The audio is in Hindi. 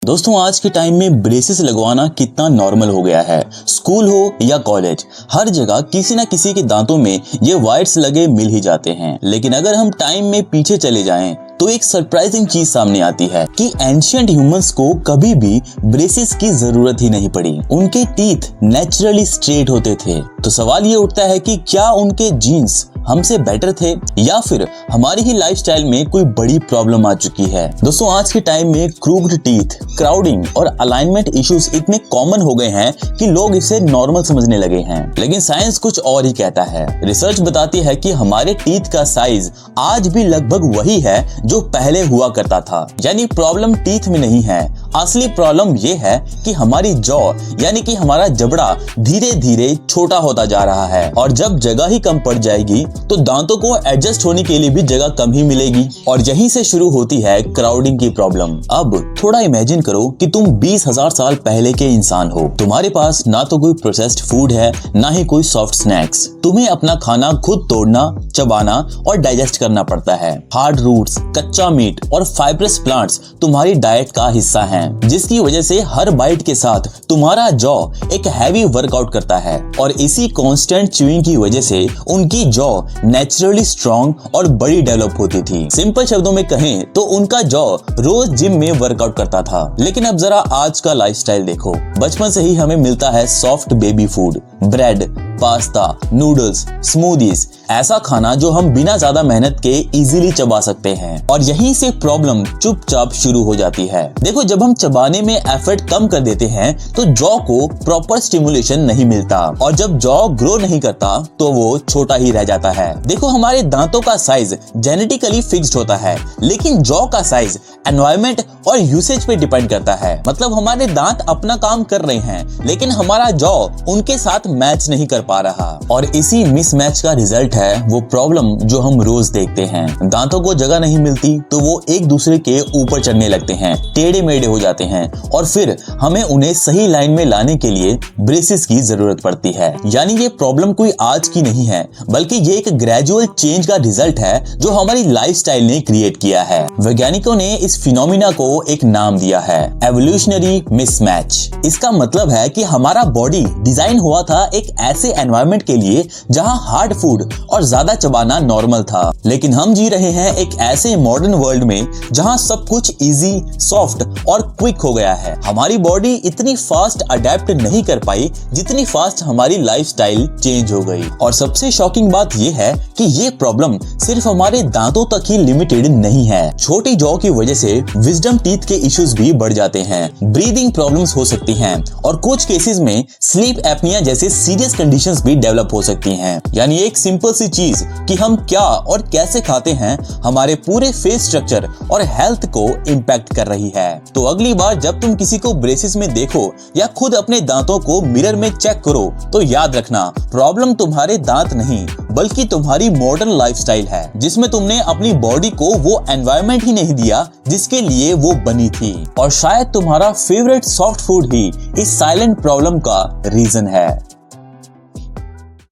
दोस्तों आज के टाइम में ब्रेसेस लगवाना कितना नॉर्मल हो गया है। स्कूल हो या कॉलेज, हर जगह किसी न किसी के दांतों में ये वाइट्स लगे मिल ही जाते हैं। लेकिन अगर हम टाइम में पीछे चले जाएं तो एक सरप्राइजिंग चीज सामने आती है कि एंशिएंट ह्यूमंस को कभी भी ब्रेसेस की जरूरत ही नहीं पड़ी। उनके टीथ नेचुरली स्ट्रेट होते थे। तो सवाल ये उठता है कि क्या उनके जीन्स हमसे बेटर थे या फिर हमारी ही लाइफस्टाइल में कोई बड़ी प्रॉब्लम आ चुकी है। दोस्तों आज के टाइम में क्रूक्ड टीथ, क्राउडिंग और अलाइनमेंट इश्यूज इतने कॉमन हो गए हैं कि लोग इसे नॉर्मल समझने लगे हैं। लेकिन साइंस कुछ और ही कहता है। रिसर्च बताती है कि हमारे टीथ का साइज आज भी लगभग वही है जो पहले हुआ करता था। यानी प्रॉब्लम टीथ में नहीं है, असली प्रॉब्लम ये है कि हमारी जॉ यानी कि हमारा जबड़ा धीरे धीरे छोटा होता जा रहा है और जब जगह ही कम पड़ जाएगी तो दांतों को एडजस्ट होने के लिए भी जगह कम ही मिलेगी और यहीं से शुरू होती है क्राउडिंग की प्रॉब्लम। अब थोड़ा इमेजिन करो कि तुम 20,000 साल पहले के इंसान हो। तुम्हारे पास ना तो कोई प्रोसेस्ड फूड है, ना ही कोई सॉफ्ट स्नैक्स। तुम्हें अपना खाना खुद तोड़ना, चबाना और डाइजेस्ट करना पड़ता है। हार्ड रूट्स, कच्चा मीट और फाइब्रस प्लांट्स तुम्हारी डाइट का हिस्सा हैं, जिसकी वजह से हर बाइट के साथ तुम्हारा जॉ एक हैवी वर्कआउट करता है और इसी कांस्टेंट च्यूइंग की वजह से उनकी जॉ नेचुरली स्ट्रॉन्ग और बड़ी डेवलप होती थी। सिंपल शब्दों में कहें तो उनका जॉ रोज जिम में वर्कआउट करता था। लेकिन अब जरा आज का लाइफस्टाइल देखो। बचपन से ही हमें मिलता है soft baby food, bread, pasta, noodles, smoothies, ऐसा खाना जो हम बिना ज्यादा मेहनत के इजीली चबा सकते हैं और यहीं से प्रॉब्लम चुपचाप शुरू हो जाती है। देखो जब हम चबाने में एफर्ट कम कर देते हैं तो जॉ को प्रॉपर स्टिमुलेशन नहीं मिलता और जब जॉ ग्रो नहीं करता तो वो छोटा ही रह जाता है। देखो हमारे दांतों का साइज जेनेटिकली फिक्स्ड होता है, लेकिन जॉ का साइज एनवायरनमेंट और यूसेज पे डिपेंड करता है। मतलब हमारे दांत अपना काम कर रहे हैं लेकिन हमारा जॉ उनके साथ मैच नहीं कर पा रहा और इसी मिसमैच का रिजल्ट है वो प्रॉब्लम जो हम रोज देखते हैं। दांतों को जगह नहीं मिलती तो वो एक दूसरे के ऊपर चढ़ने लगते हैं, टेढ़े मेढ़े हो जाते हैं और फिर हमें उन्हें सही लाइन में लाने के लिए ब्रेसेस की जरूरत पड़ती है। यानी ये प्रॉब्लम कोई आज की नहीं है, बल्कि ये एक ग्रेजुअल चेंज का रिजल्ट है जो हमारी लाइफस्टाइल ने क्रिएट किया है। वैज्ञानिकों ने इस फिनोमिना को एक नाम दिया है, एवोल्यूशनरी मिसमैच। इसका मतलब है कि हमारा बॉडी डिजाइन हुआ था एक ऐसे एनवायरनमेंट के लिए जहां हार्ड फूड और ज्यादा चबाना नॉर्मल था, लेकिन हम जी रहे हैं एक ऐसे मॉडर्न वर्ल्ड में जहां सब कुछ इजी, सॉफ्ट और क्विक हो गया है। हमारी बॉडी इतनी फास्ट अडेप्ट नहीं कर पाई जितनी फास्ट हमारी लाइफस्टाइल चेंज हो गई। और सबसे शॉकिंग बात यह है कि ये प्रॉब्लम सिर्फ हमारे दांतों तक ही लिमिटेड नहीं है। छोटी जॉ की वजह से विजडम टीथ के इश्यूज भी बढ़ जाते हैं, ब्रीदिंग प्रॉब्लम्स हो सकती हैं और कुछ केसेस में स्लीप एपनिया जैसे सीरियस कंडीशंस भी डेवलप हो सकती हैं। यानी एक सिंपल सी चीज कि हम क्या और कैसे खाते हैं हमारे पूरे फेस स्ट्रक्चर और हेल्थ को इम्पैक्ट कर रही है। तो अगली बार जब तुम किसी को ब्रेसेस में देखो या खुद अपने दांतों को मिरर में चेक करो तो याद रखना, प्रॉब्लम तुम्हारे दांत नहीं बल्कि तुम्हारी मॉडर्न लाइफस्टाइल है, जिसमें तुमने अपनी बॉडी को वो एनवायरनमेंट ही नहीं दिया जिसके लिए वो बनी थी। और शायद तुम्हारा फेवरेट सॉफ्ट फूड ही इस साइलेंट प्रॉब्लम का रीजन है।